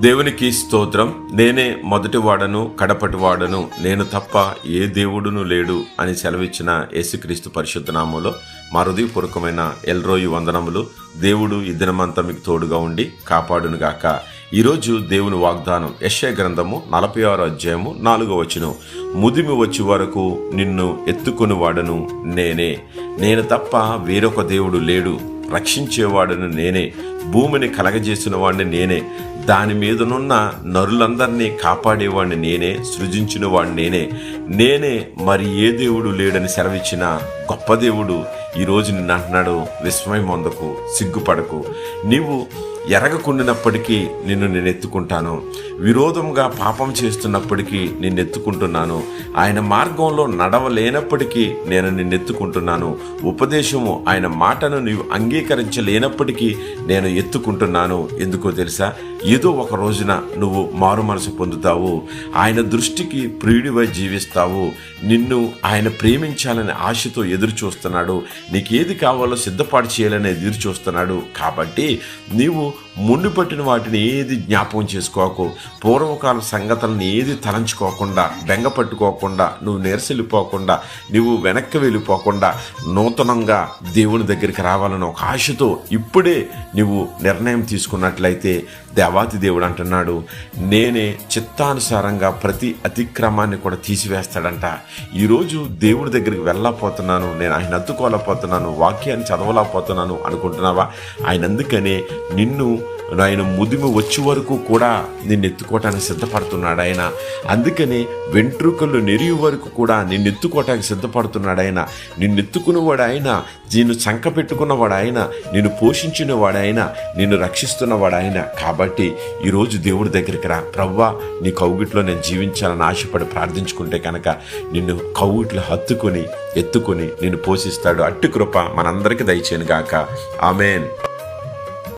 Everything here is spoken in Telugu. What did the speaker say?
దేవునికి స్తోత్రం. నేనే మొదటివాడను కడపటివాడను, నేను తప్ప ఏ దేవుడును లేడు అని సెలవిచ్చిన యేసుక్రీస్తు పరిశుద్ధ నామములో మా హృదయపూర్వకమైన ఎల్రోయి వందనములు. దేవుడు ఈ దినమంతా మీకు తోడుగా ఉండి కాపాడునుగాక. ఈరోజు దేవుని వాగ్దానం యెషయా గ్రంథము 46 అధ్యాయము 4వ వచనం. ముదిమి వచ్చి వరకు నిన్ను ఎత్తుకొని వాడను నేనే, నేను తప్ప వేరొక దేవుడు లేడు. రక్షించేవాడును నేనే, భూమిని కలగజేసిన వాడిని నేనే, దాని మీదనున్న నరులందరినీ కాపాడేవాడిని నేనే, సృజించిన వాడిని నేనే, మరి ఏ దేవుడు లేడని సెలవిచ్చిన గొప్ప దేవుడు ఈరోజు నిన్ను అంటున్నాడు, విస్మయం పొందకు, సిగ్గుపడకు. నీవు ఎరగకుండినప్పటికీ నిన్ను నేను ఎత్తుకుంటాను. విరోధంగా పాపం చేస్తున్నప్పటికీ నిన్ను ఎత్తుకుంటున్నాను. ఆయన మార్గంలో నడవలేనప్పటికీ నేను నిన్ను ఎత్తుకుంటున్నాను. ఉపదేశము ఆయన మాటను నీవు అంగీకరించలేనప్పటికీ నేను ఎత్తుకుంటున్నాను. ఎందుకో తెలుసా? ఏదో ఒక రోజున నువ్వు మారు మనసు పొందుతావు. ఆయన దృష్టికి ప్రియుడివై జీవిస్తావు. నిన్ను ఆయన ప్రేమించాలని ఆశతో ఎదురు చూస్తున్నాడు. నీకు ఏది కావాలో సిద్ధపాటు చేయాలని ఎదురు చూస్తున్నాడు. కాబట్టి నీవు ముందు పట్టిన వాటిని ఏది జ్ఞాపకం చేసుకోకు. పూర్వకాల సంగతులను ఏది తలంచుకోకుండా, బెంగ పట్టుకోకుండా, నువ్వు నీరసిల్లిపోకుండా, నువ్వు వెనక్కి వెళ్ళిపోకుండా నూతనంగా దేవుని దగ్గరికి రావాలని ఒక ఆశతో ఇప్పుడే నువ్వు నిర్ణయం తీసుకున్నట్లయితే దేవాతి దేవుడు అంటున్నాడు, నేనే చిత్తానుసారంగా ప్రతి అతిక్రమాన్ని కూడా తీసివేస్తాడంట. ఈరోజు దేవుడి దగ్గరికి వెళ్ళకపోతున్నాను, నేను ఆయన హత్తుకోలేకపోతున్నాను, వాక్యాన్ని చదవలేకపోతున్నాను అనుకుంటున్నావా? ఆయన అందుకనే నిన్ను ఆయన ముదిమి వచ్చే వరకు కూడా నిన్ను ఎత్తుకోవటానికి సిద్ధపడుతున్నాడు ఆయన. అందుకని వెంట్రుకలు నెరియు వరకు కూడా నిన్ను ఎత్తుకోవటానికి సిద్ధపడుతున్నాడు ఆయన. నిన్ను ఎత్తుకున్నవాడు ఆయన, నిన్ను చంక పెట్టుకున్నవాడు ఆయన, నిన్ను పోషించినవాడు ఆయన, నిన్ను రక్షిస్తున్నవాడు ఆయన. కాబట్టి ఈరోజు దేవుడి దగ్గరికి రా. ప్రవ్వా, నీ కౌగిట్లో నేను జీవించాలని ఆశపడి ప్రార్థించుకుంటే కనుక నిన్ను కౌగిట్లో ఎత్తుకొని నిన్ను పోషిస్తాడు. అట్టి కృప మనందరికీ దయచేయను గాక. ఆమేన్.